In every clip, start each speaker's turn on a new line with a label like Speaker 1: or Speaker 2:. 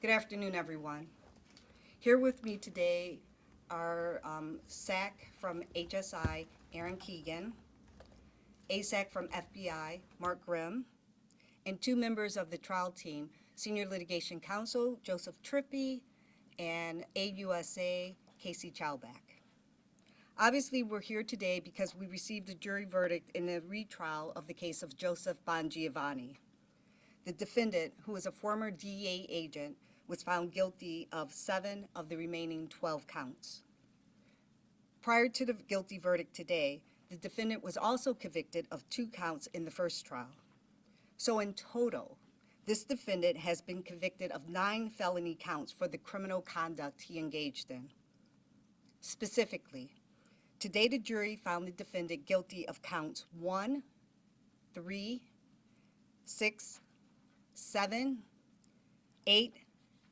Speaker 1: Good afternoon, everyone. Here with me today are SAC from HSI, Aaron Keegan, ASAC from FBI, Mark Grimm, and two members of the trial team, Senior Litigation Counsel, Joseph Trippi, and AUSA, Casey Chowback. Obviously, we're here today because we received a jury verdict in the retrial of the case of Joseph Bongiovanni. The defendant, who was a former DEA agent, was found guilty of 7 of the remaining 12 counts. Prior to the guilty verdict today, the defendant was also convicted of 2 counts in the first trial. So in total, this defendant has been convicted of 9 felony counts for the criminal conduct he engaged in. Specifically, today the jury found the defendant guilty of counts 1, 3, 6, 7, 8,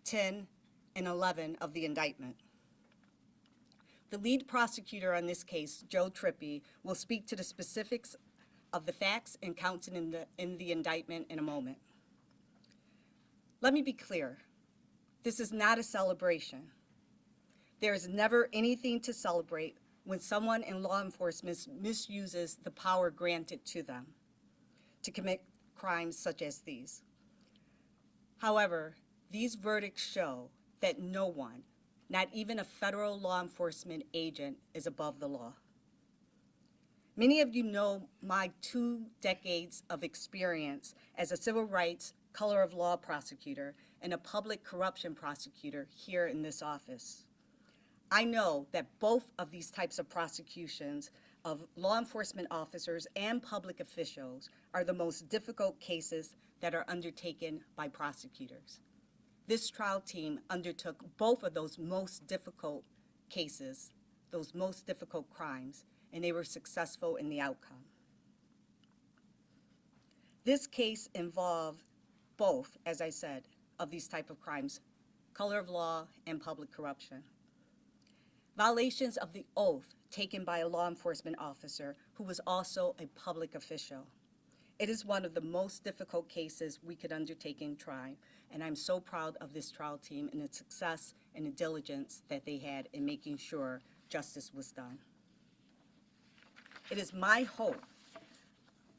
Speaker 1: 10, and 11 of the indictment. The lead prosecutor on this case, Joe Trippi, will speak to the specifics of the facts and counts in the indictment in a moment. Let me be clear. This is not a celebration. There is never anything to celebrate when someone in law enforcement misuses the power granted to them to commit crimes such as these. However, these verdicts show that no one, not even a federal law enforcement agent, is above the law. Many of you know my 2 decades of experience as a civil rights, color of law prosecutor and a public corruption prosecutor here in this office. I know that both of these types of prosecutions of law enforcement officers and public officials are the most difficult cases that are undertaken by prosecutors. This trial team undertook both of those most difficult cases, those most difficult crimes, and they were successful in the outcome. This case involved both, as I said, of these type of crimes, color of law and public corruption. Violations of the oath taken by a law enforcement officer who was also a public official. It is one of the most difficult cases we could undertake in trial, and I'm so proud of this trial team and its success and the diligence that they had in making sure justice was done. It is my hope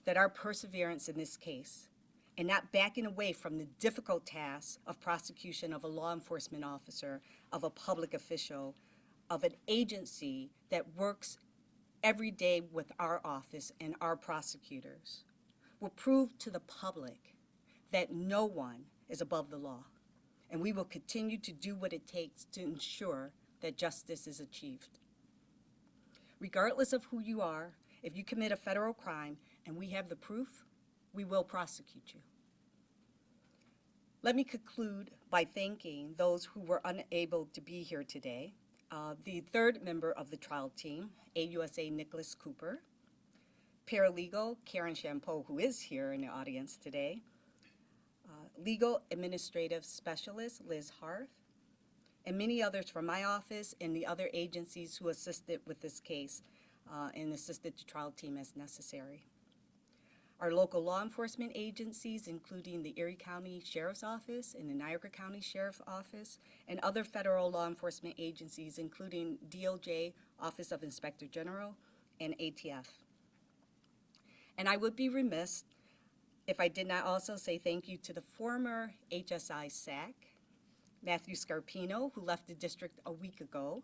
Speaker 1: that our perseverance in this case and not backing away from the difficult task of prosecution of a law enforcement officer, of a public official, of an agency that works every day with our office and our prosecutors will prove to the public that no one is above the law, and we will continue to do what it takes to ensure that justice is achieved. Regardless of who you are, if you commit a federal crime and we have the proof, we will prosecute you. Let me conclude by thanking those who were unable to be here today. The third member of the trial team, AUSA Nicholas Cooper, paralegal Karen Champeau, who is here in the audience today, legal administrative specialist Liz Harth, and many others from my office and the other agencies who assisted with this case and assisted the trial team as necessary. Our local law enforcement agencies, including the Erie County Sheriff's Office and the Niagara County Sheriff's Office, and other federal law enforcement agencies, including DOJ, Office of Inspector General, and ATF. And I would be remiss if I did not also say thank you to the former HSI SAC, Matthew Scarpino, who left the district a week ago.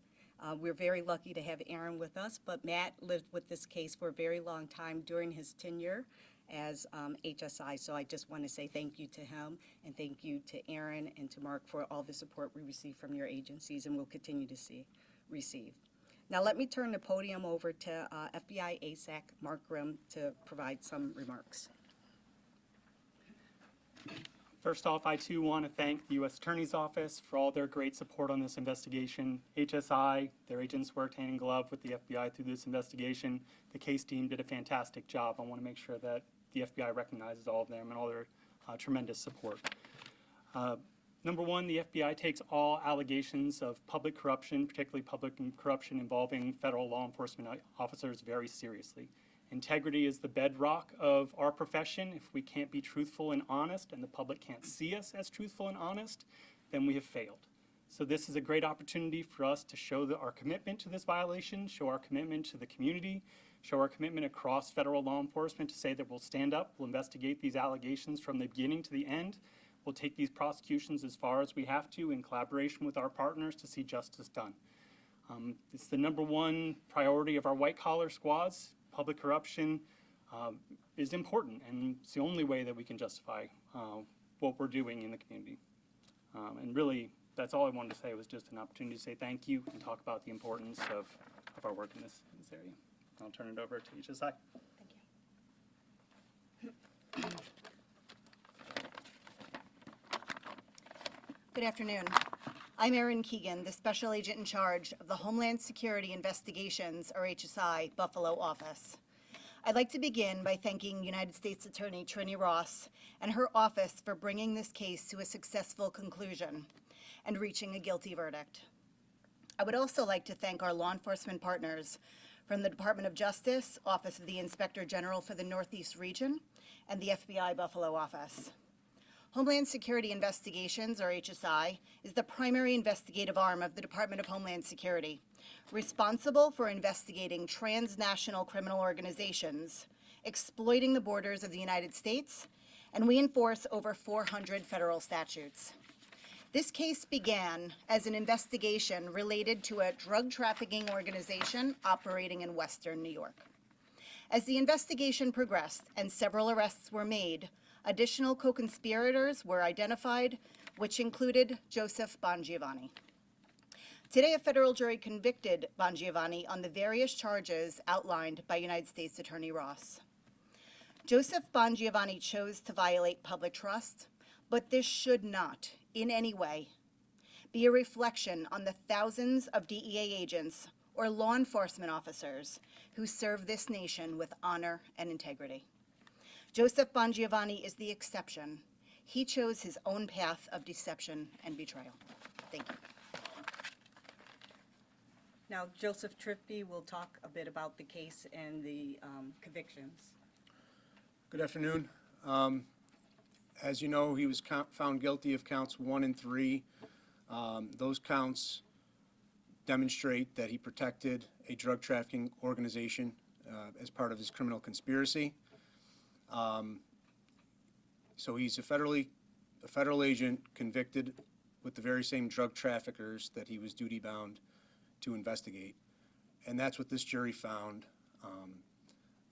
Speaker 1: We're very lucky to have Aaron with us, but Matt lived with this case for a very long time during his tenure as HSI, so I just want to say thank you to him, and thank you to Aaron and to Mark for all the support we receive from your agencies and will continue to receive. Now let me turn the podium over to FBI ASAC Mark Grimm to provide some remarks.
Speaker 2: First off, I too want to thank the U.S. Attorney's Office for all their great support on this investigation. HSI, their agents worked hand in glove with the FBI through this investigation. The case team did a fantastic job. I want to make sure that the FBI recognizes all of them and all their tremendous support. Number one, the FBI takes all allegations of public corruption, particularly public corruption involving federal law enforcement officers, very seriously. Integrity is the bedrock of our profession. If we can't be truthful and honest and the public can't see us as truthful and honest, then we have failed. So this is a great opportunity for us to show our commitment to this violation, show our commitment to the community, show our commitment across federal law enforcement to say that we'll stand up, we'll investigate these allegations from the beginning to the end. We'll take these prosecutions as far as we have to in collaboration with our partners to see justice done. It's the number one priority of our white-collar squads. Public corruption is important, and it's the only way that we can justify what we're doing in the community. And really, that's all I wanted to say, was just an opportunity to say thank you and talk about the importance of our work in this area. I'll turn it over to HSI.
Speaker 1: Thank you. Good afternoon. I'm Erin Keegan, the Special Agent in charge of the Homeland Security Investigations, or HSI, Buffalo office. I'd like to begin by thanking United States Attorney Trini Ross and her office for bringing this case to a successful conclusion and reaching a guilty verdict. I would also like to thank our law enforcement partners from the Department of Justice, Office of the Inspector General for the Northeast Region, and the FBI Buffalo office. Homeland Security Investigations, or HSI, is the primary investigative arm of the Department of Homeland Security, responsible for investigating transnational criminal organizations, exploiting the borders of the United States, and we enforce over 400 federal statutes. This case began as an investigation related to a drug trafficking organization operating in Western New York. As the investigation progressed and several arrests were made, additional co-conspirators were identified, which included Joseph Bongiovanni. Today, a federal jury convicted Bongiovanni on the various charges outlined by United States Attorney Ross. Joseph Bongiovanni chose to violate public trust, but this should not, in any way, be a reflection on the thousands of DEA agents or law enforcement officers who serve this nation with honor and integrity. Joseph Bongiovanni is the exception. He chose his own path of deception and betrayal. Thank you. Now, Joseph Trippi will talk a bit about the case and the convictions.
Speaker 3: Good afternoon. As you know, he was found guilty of counts 1 and 3. Those counts demonstrate that he protected a drug trafficking organization as part of his criminal conspiracy. So he's a federal agent convicted with the very same drug traffickers that he was duty-bound to investigate. And that's what this jury found.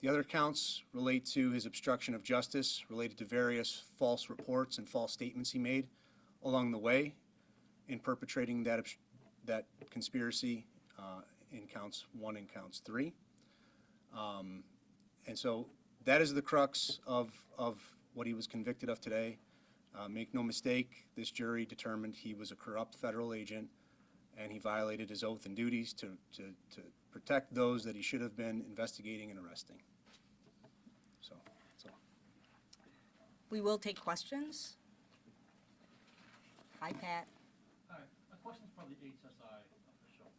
Speaker 3: The other counts relate to his obstruction of justice, related to various false reports and false statements he made along the way in perpetrating that conspiracy in counts 1 and counts 3. And so that is the crux of what he was convicted of today. Make no mistake, this jury determined he was a corrupt federal agent and he violated his oath and duties to protect those that he should have been investigating and arresting. So.
Speaker 1: We will take questions. Hi, Pat.
Speaker 4: Hi, a question for the HSI official.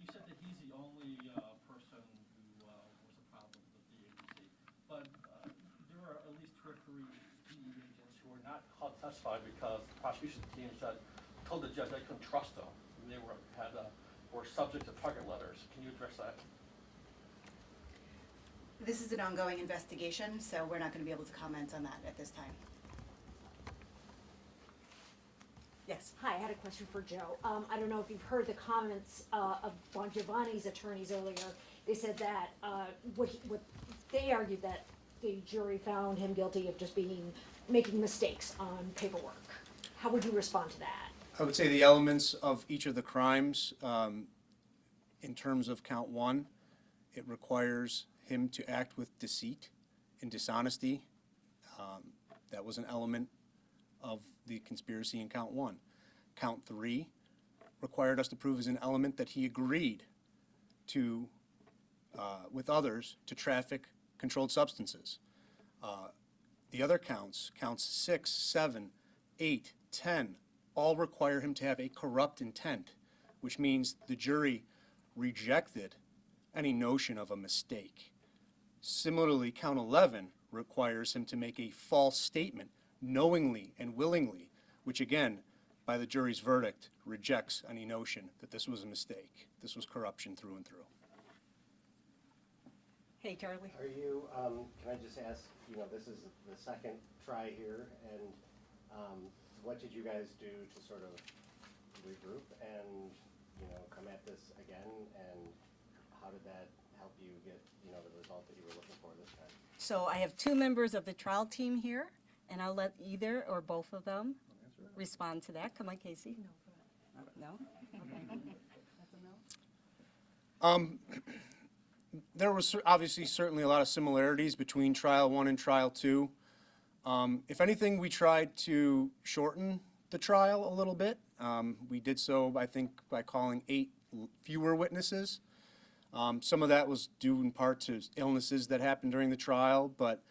Speaker 4: You said that he's the only person who was a problem with the agency, but there were at least 2 or 3 DE agents who were not called to testify because the prosecution team told the judge they couldn't trust them, and they were subject to target letters. Can you address that?
Speaker 1: This is an ongoing investigation, so we're not going to be able to comment on that at this time. Yes.
Speaker 5: Hi, I had a question for Joe. I don't know if you've heard the comments of Bongiovanni's attorneys earlier. They said that what they argued that the jury found him guilty of just making mistakes on paperwork. How would you respond to that?
Speaker 3: I would say the elements of each of the crimes, in terms of count 1, it requires him to act with deceit and dishonesty. That was an element of the conspiracy in count 1. Count 3 required us to prove as an element that he agreed to, with others, to traffic controlled substances. The other counts 6, 7, 8, 10, all require him to have a corrupt intent, which means the jury rejected any notion of a mistake. Similarly, count 11 requires him to make a false statement knowingly and willingly, which again by the jury's verdict, rejects any notion that this was a mistake. This was corruption through and through.
Speaker 1: Hey, Charlie.
Speaker 6: Are you, can I just ask, this is the second try here, and what did you guys do to sort of regroup and, come at this again, and how did that help you get, the result that you were looking for this time?
Speaker 1: So I have two members of the trial team here, and I'll let either or both of them respond to that. Come on, Casey. No?
Speaker 3: There was obviously certainly a lot of similarities between trial 1 and trial 2. If anything, we tried to shorten the trial a little bit. We did so, I think, by calling 8 fewer witnesses. Some of that was due in part to illnesses that happened during the trial, but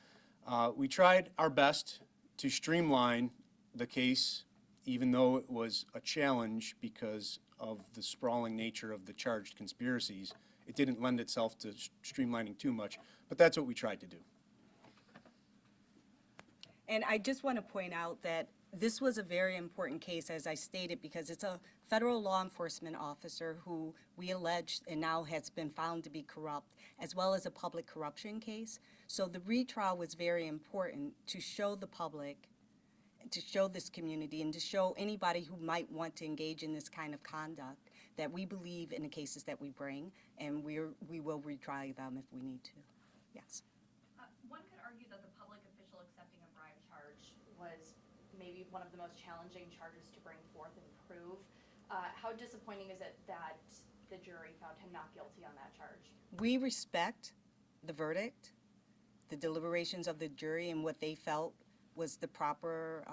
Speaker 3: we tried our best to streamline the case, even though it was a challenge because of the sprawling nature of the charged conspiracies. It didn't lend itself to streamlining too much, but that's what we tried to do.
Speaker 1: And I just want to point out that this was a very important case, as I stated, because it's a federal law enforcement officer who we allege and now has been found to be corrupt, as well as a public corruption case. So the retrial was very important to show the public, to show this community, and to show anybody who might want to engage in this kind of conduct that we believe in the cases that we bring, and we will retry them if we need to. Yes.
Speaker 7: One could argue that the public official accepting a bribe charge was maybe one of the most challenging charges to bring forth and prove. How disappointing is it that the jury found him not guilty on that charge?
Speaker 1: We respect the verdict, the deliberations of the jury, and what they felt was the proper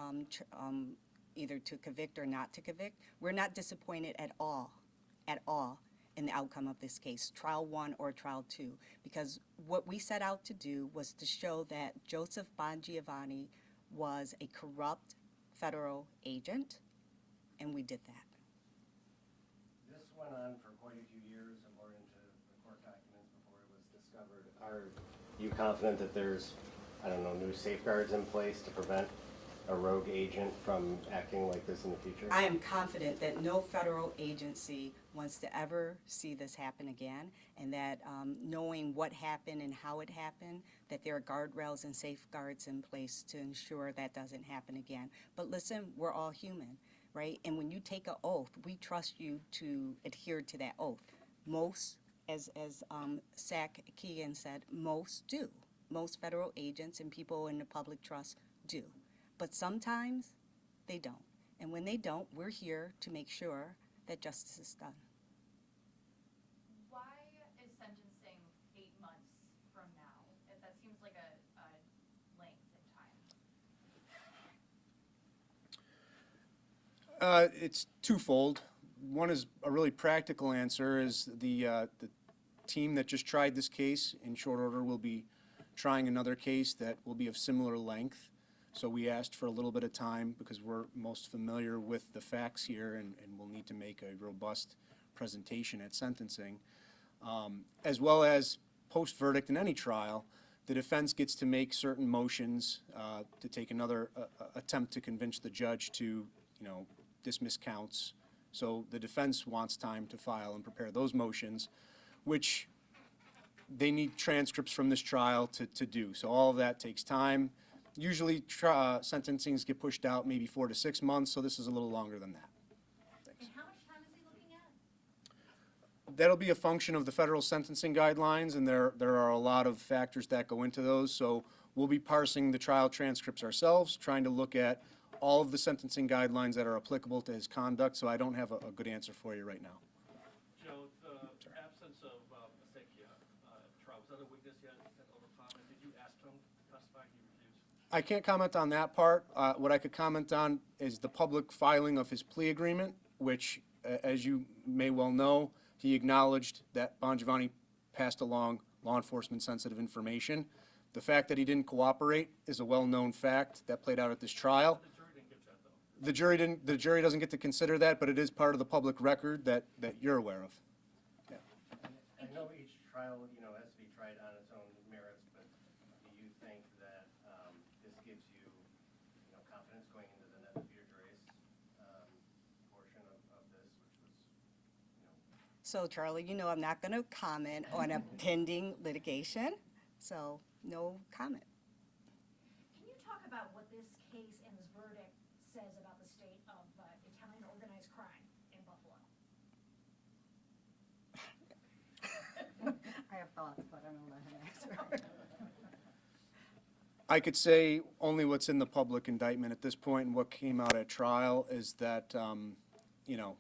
Speaker 1: either to convict or not to convict. We're not disappointed at all in the outcome of this case, trial 1 or trial 2, because what we set out to do was to show that Joseph Bongiovanni was a corrupt federal agent, and we did that.
Speaker 6: This went on for quite a few years, according to the court documents before it was discovered. Are you confident that there's, new safeguards in place to prevent a rogue agent from acting like this in the future?
Speaker 1: I am confident that no federal agency wants to ever see this happen again, and that knowing what happened and how it happened, that there are guardrails and safeguards in place to ensure that doesn't happen again. But listen, we're all human, right? And when you take an oath, we trust you to adhere to that oath. Most, as Zach Keegan said, most do. Most federal agents and people in the public trust do. But sometimes they don't. And when they don't, we're here to make sure that justice is done.
Speaker 7: Why is sentencing 8 months from now? That seems like a length in time.
Speaker 3: It's twofold. One is a really practical answer is the team that just tried this case in short order will be trying another case that will be of similar length. So we asked for a little bit of time because we're most familiar with the facts here and we'll need to make a robust presentation at sentencing. As well as post-verdict in any trial, the defense gets to make certain motions to take another attempt to convince the judge to, dismiss counts. So the defense wants time to file and prepare those motions, which they need transcripts from this trial to do. So all of that takes time. Usually sentencings get pushed out maybe 4 to 6 months, so this is a little longer than that.
Speaker 7: And how much time is he looking at?
Speaker 3: That'll be a function of the federal sentencing guidelines, and there are a lot of factors that go into those. So we'll be parsing the trial transcripts ourselves, trying to look at all of the sentencing guidelines that are applicable to his conduct, so I don't have a good answer for you right now.
Speaker 4: Joe, the absence of Masekia trial, was that a weakness yet over time? And did you ask him to testify? He refused?
Speaker 3: I can't comment on that part. What I could comment on is the public filing of his plea agreement, which, as you may well know, he acknowledged that Bongiovanni passed along law enforcement sensitive information. The fact that he didn't cooperate is a well-known fact that played out at this trial.
Speaker 4: The jury didn't get that, though.
Speaker 3: The jury doesn't get to consider that, but it is part of the public record that you're aware of. Yeah.
Speaker 6: I know each trial, has to be tried on its own merits, but do you think that this gives you, confidence going into the next future race
Speaker 1: So Charlie, you know I'm not going to comment on a pending litigation, so no comment.
Speaker 8: Can you talk about what this case and this verdict says about the state of Italian organized crime in Buffalo?
Speaker 1: I have thoughts, but I'm going to let him answer.
Speaker 3: I could say only what's in the public indictment at this point, and what came out at trial is that, you know,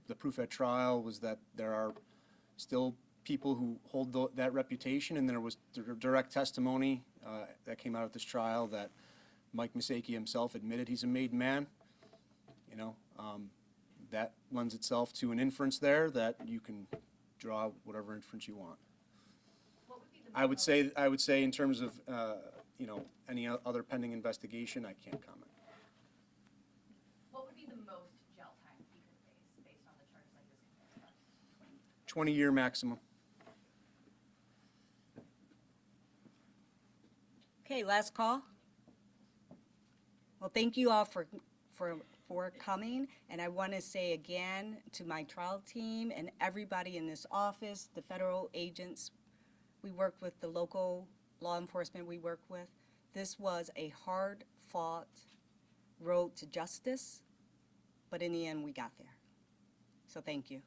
Speaker 3: the proof at trial was that there are still people who hold that reputation, and there was direct testimony that came out at this trial that Mike Misaki himself admitted he's a made man. You know, that lends itself to an inference there that you can draw whatever inference you want.
Speaker 7: What would be the
Speaker 3: I would say in terms of, you know, any other pending investigation, I can't comment.
Speaker 7: what would be the most jail time he could face based on the charges I just compared?
Speaker 3: 20-year maximum.
Speaker 1: Okay, last call. Well, thank you all for coming, and I want to say again to my trial team and everybody in this office, the federal agents we work with, the local law enforcement we work with, this was a hard-fought road to justice, but in the end, we got there. So thank you.